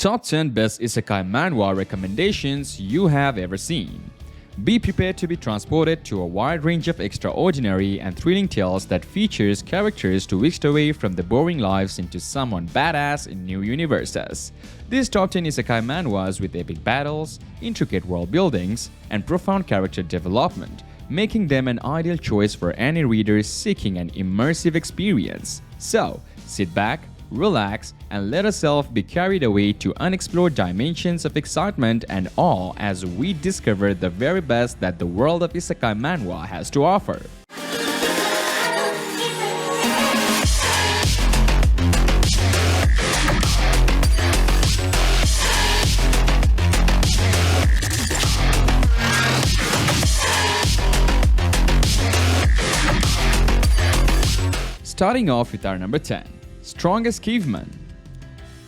Top 10 Best Isekai Manhwa Recommendations You Have Ever Seen. Be prepared to be transported to a wide range of extraordinary and thrilling tales that features characters to whisked away from the boring lives into someone badass in new universes. These top 10 Isekai Manhwas with epic battles, intricate world buildings, and profound character development, making them an ideal choice for any reader seeking an immersive experience. So, sit back, relax, and let yourself be carried away to unexplored dimensions of excitement and awe as we discover the very best that the world of Isekai Manhwa has to offer. Starting off with our number 10. Strongest Caveman.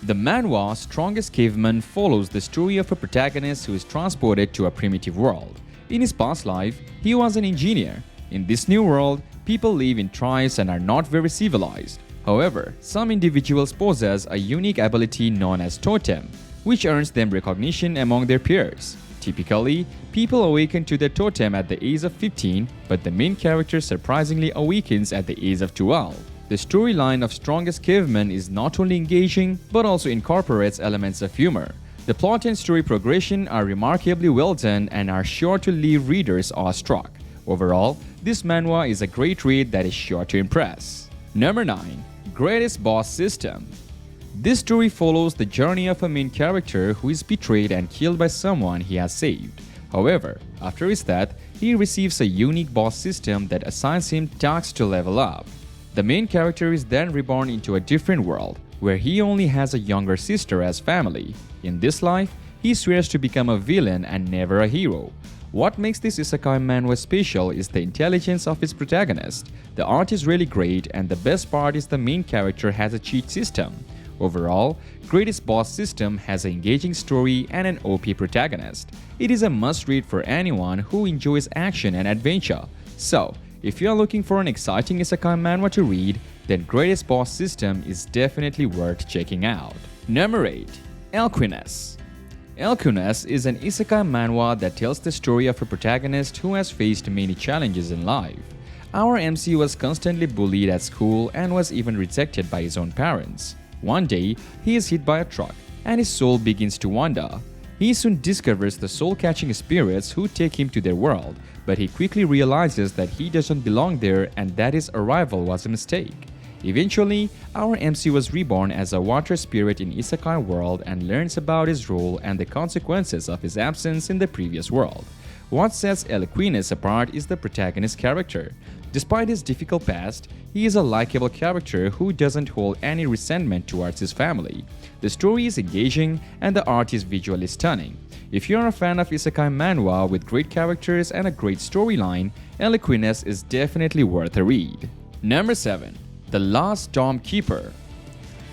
The manhwa Strongest Caveman follows the story of a protagonist who is transported to a primitive world. In his past life, he was an engineer. In this new world, people live in tribes and are not very civilized. However, some individuals possess a unique ability known as totem, which earns them recognition among their peers. Typically, people awaken to their totem at the age of 15, but the main character surprisingly awakens at the age of 12. The storyline of Strongest Caveman is not only engaging, but also incorporates elements of humor. The plot and story progression are remarkably well done and are sure to leave readers awestruck. Overall, this manhwa is a great read that is sure to impress. Number 9. Greatest Boss System. This story follows the journey of a main character who is betrayed and killed by someone he has saved. However, after his death, he receives a unique boss system that assigns him tasks to level up. The main character is then reborn into a different world, where he only has a younger sister as family. In this life, he swears to become a villain and never a hero. What makes this Isekai Manhwa special is the intelligence of its protagonist. The art is really great, and the best part is the main character has a cheat system. Overall, Greatest Boss System has an engaging story and an OP protagonist. It is a must-read for anyone who enjoys action and adventure. So, if you are looking for an exciting Isekai Manhwa to read, then Greatest Boss System is definitely worth checking out. Number 8. ELQUEENESS. ELQUEENESS is an Isekai Manhwa that tells the story of a protagonist who has faced many challenges in life. Our MC was constantly bullied at school and was even rejected by his own parents. One day, he is hit by a truck, and his soul begins to wander. He soon discovers the soul-catching spirits who take him to their world, but he quickly realizes that he doesn't belong there and that his arrival was a mistake. Eventually, our MC was reborn as a water spirit in Isekai world and learns about his role and the consequences of his absence in the previous world. What sets ELQUEENESS apart is the protagonist's character. Despite his difficult past, he is a likable character who doesn't hold any resentment towards his family. The story is engaging and the art is visually stunning. If you are a fan of Isekai Manhwa with great characters and a great storyline, ELQUEENESS is definitely worth a read. Number 7. The Last Storm Keeper.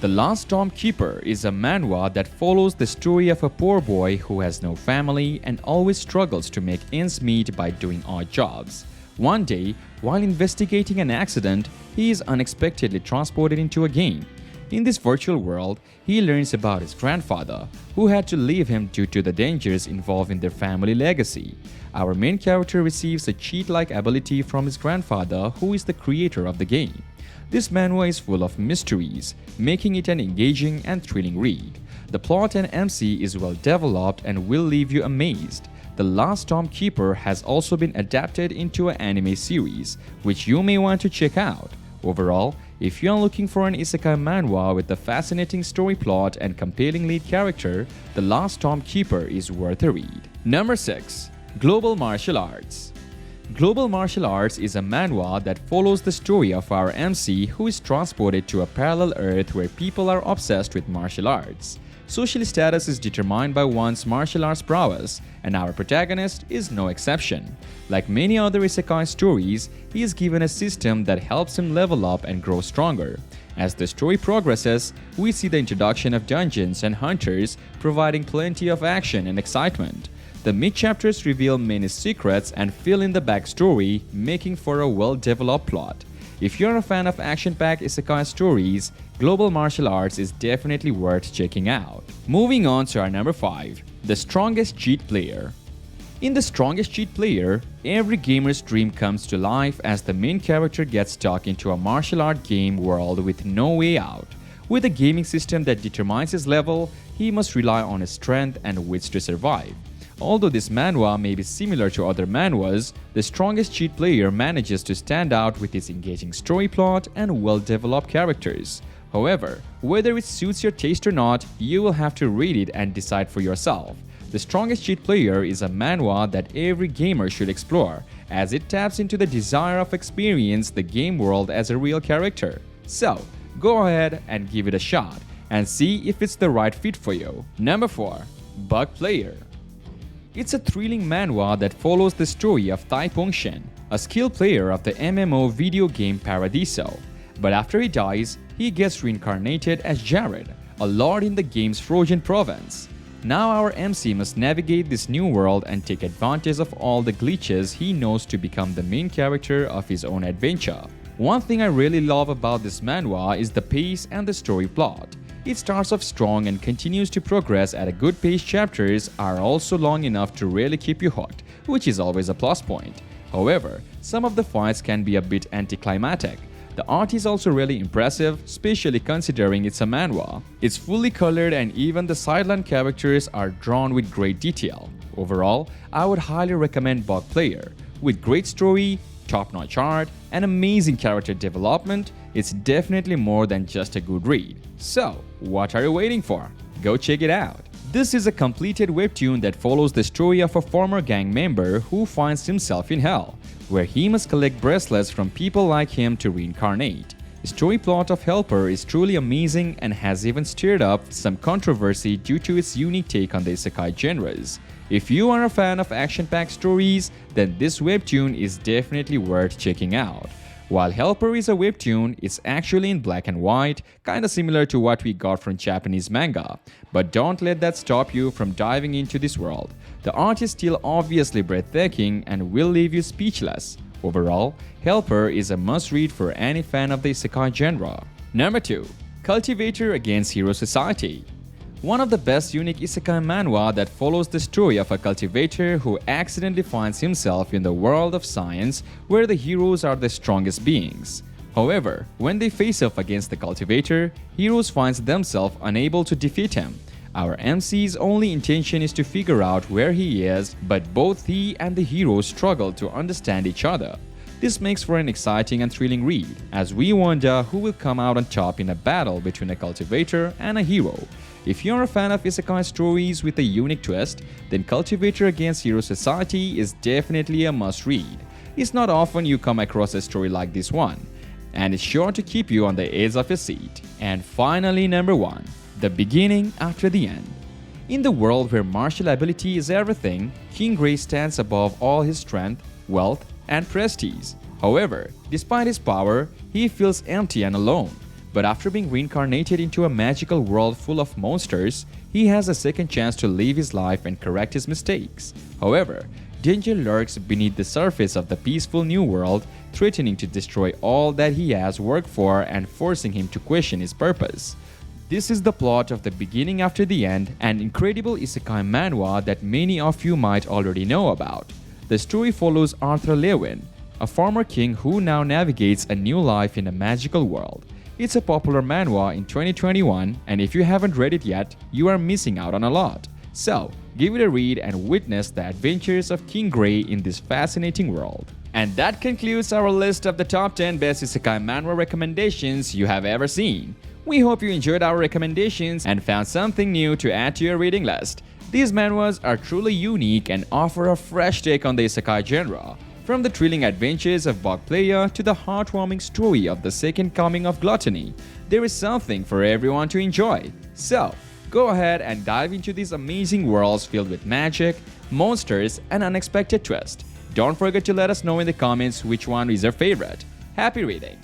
The Last Storm Keeper is a manhwa that follows the story of a poor boy who has no family and always struggles to make ends meet by doing odd jobs. One day, while investigating an accident, he is unexpectedly transported into a game. In this virtual world, he learns about his grandfather, who had to leave him due to the dangers involved in their family legacy. Our main character receives a cheat-like ability from his grandfather, who is the creator of the game. This manhwa is full of mysteries, making it an engaging and thrilling read. The plot and MC is well developed and will leave you amazed. The Last Storm Keeper has also been adapted into an anime series, which you may want to check out. Overall, if you are looking for an Isekai Manhwa with a fascinating story plot and compelling lead character, The Last Storm Keeper is worth a read. Number 6. Global Martial Arts. Global Martial Arts is a manhwa that follows the story of our MC who is transported to a parallel Earth where people are obsessed with martial arts. Social status is determined by one's martial arts prowess, and our protagonist is no exception. Like many other isekai stories, he is given a system that helps him level up and grow stronger. As the story progresses, we see the introduction of dungeons and hunters, providing plenty of action and excitement. The mid-chapters reveal many secrets and fill in the backstory, making for a well-developed plot. If you're a fan of action-packed isekai stories, Global Martial Arts is definitely worth checking out. Moving on to our number 5, the strongest cheat player. In The Strongest Cheat Player, every gamer's dream comes to life as the main character gets stuck into a martial art game world with no way out. With a gaming system that determines his level, he must rely on his strength and wits to survive. Although this manhwa may be similar to other manhwas, The Strongest Cheat Player manages to stand out with its engaging story plot and well-developed characters. However, whether it suits your taste or not, you will have to read it and decide for yourself. The Strongest Cheat Player is a manhwa that every gamer should explore, as it taps into the desire of experience the game world as a real character. So, go ahead and give it a shot, and see if it's the right fit for you. Number 4. Bug Player. It's a thrilling manhwa that follows the story of Taipong-shen, a skilled player of the MMO video game Paradiso. But after he dies, he gets reincarnated as Jared, a lord in the game's Frozen province. Now our MC must navigate this new world and take advantage of all the glitches he knows to become the main character of his own adventure. One thing I really love about this manhwa is the pace and the story plot. It starts off strong and continues to progress at a good pace. Chapters are also long enough to really keep you hooked, which is always a plus point. However, some of the fights can be a bit anticlimactic. The art is also really impressive, especially considering it's a manhwa. It's fully colored and even the sideline characters are drawn with great detail. Overall, I would highly recommend Bug Player. With great story, top-notch art, and amazing character development, it's definitely more than just a good read. So, what are you waiting for? Go check it out! This is a completed webtoon that follows the story of a former gang member who finds himself in hell, where he must collect bracelets from people like him to reincarnate. The story plot of HELLPER is truly amazing and has even stirred up some controversy due to its unique take on the isekai genres. If you are a fan of action-packed stories, then this webtoon is definitely worth checking out. While HELLPER is a webtoon, it's actually in black and white, kinda similar to what we got from Japanese manga. But don't let that stop you from diving into this world. The art is still obviously breathtaking and will leave you speechless. Overall, HELLPER is a must-read for any fan of the isekai genre. Number 2. Cultivator against Hero Society. One of the best unique isekai manhwa that follows the story of a cultivator who accidentally finds himself in the world of science where the heroes are the strongest beings. However, when they face off against the cultivator, heroes find themselves unable to defeat him. Our MC's only intention is to figure out where he is, but both he and the hero struggle to understand each other. This makes for an exciting and thrilling read, as we wonder who will come out on top in a battle between a cultivator and a hero. If you're a fan of isekai stories with a unique twist, then Cultivator Against Hero Society is definitely a must-read. It's not often you come across a story like this one, and it's sure to keep you on the edge of your seat. And finally, number 1. The Beginning After the End. In the world where martial ability is everything, King Gray stands above all his strength, wealth, and prestige. However, despite his power, he feels empty and alone. But after being reincarnated into a magical world full of monsters, he has a second chance to live his life and correct his mistakes. However, danger lurks beneath the surface of the peaceful new world, threatening to destroy all that he has worked for and forcing him to question his purpose. This is the plot of The Beginning After the End, an incredible isekai manhwa that many of you might already know about. The story follows Arthur Lewin, a former king who now navigates a new life in a magical world. It's a popular manhwa in 2021, and if you haven't read it yet, you are missing out on a lot. So, give it a read and witness the adventures of King Gray in this fascinating world. And that concludes our list of the top 10 best isekai manhwa recommendations you have ever seen. We hope you enjoyed our recommendations and found something new to add to your reading list. These manhwas are truly unique and offer a fresh take on the isekai genre. From the thrilling adventures of Bug Player to the heartwarming story of the second coming of gluttony, there is something for everyone to enjoy. So, go ahead and dive into these amazing worlds filled with magic, monsters, and unexpected twists. Don't forget to let us know in the comments which one is your favorite. Happy reading!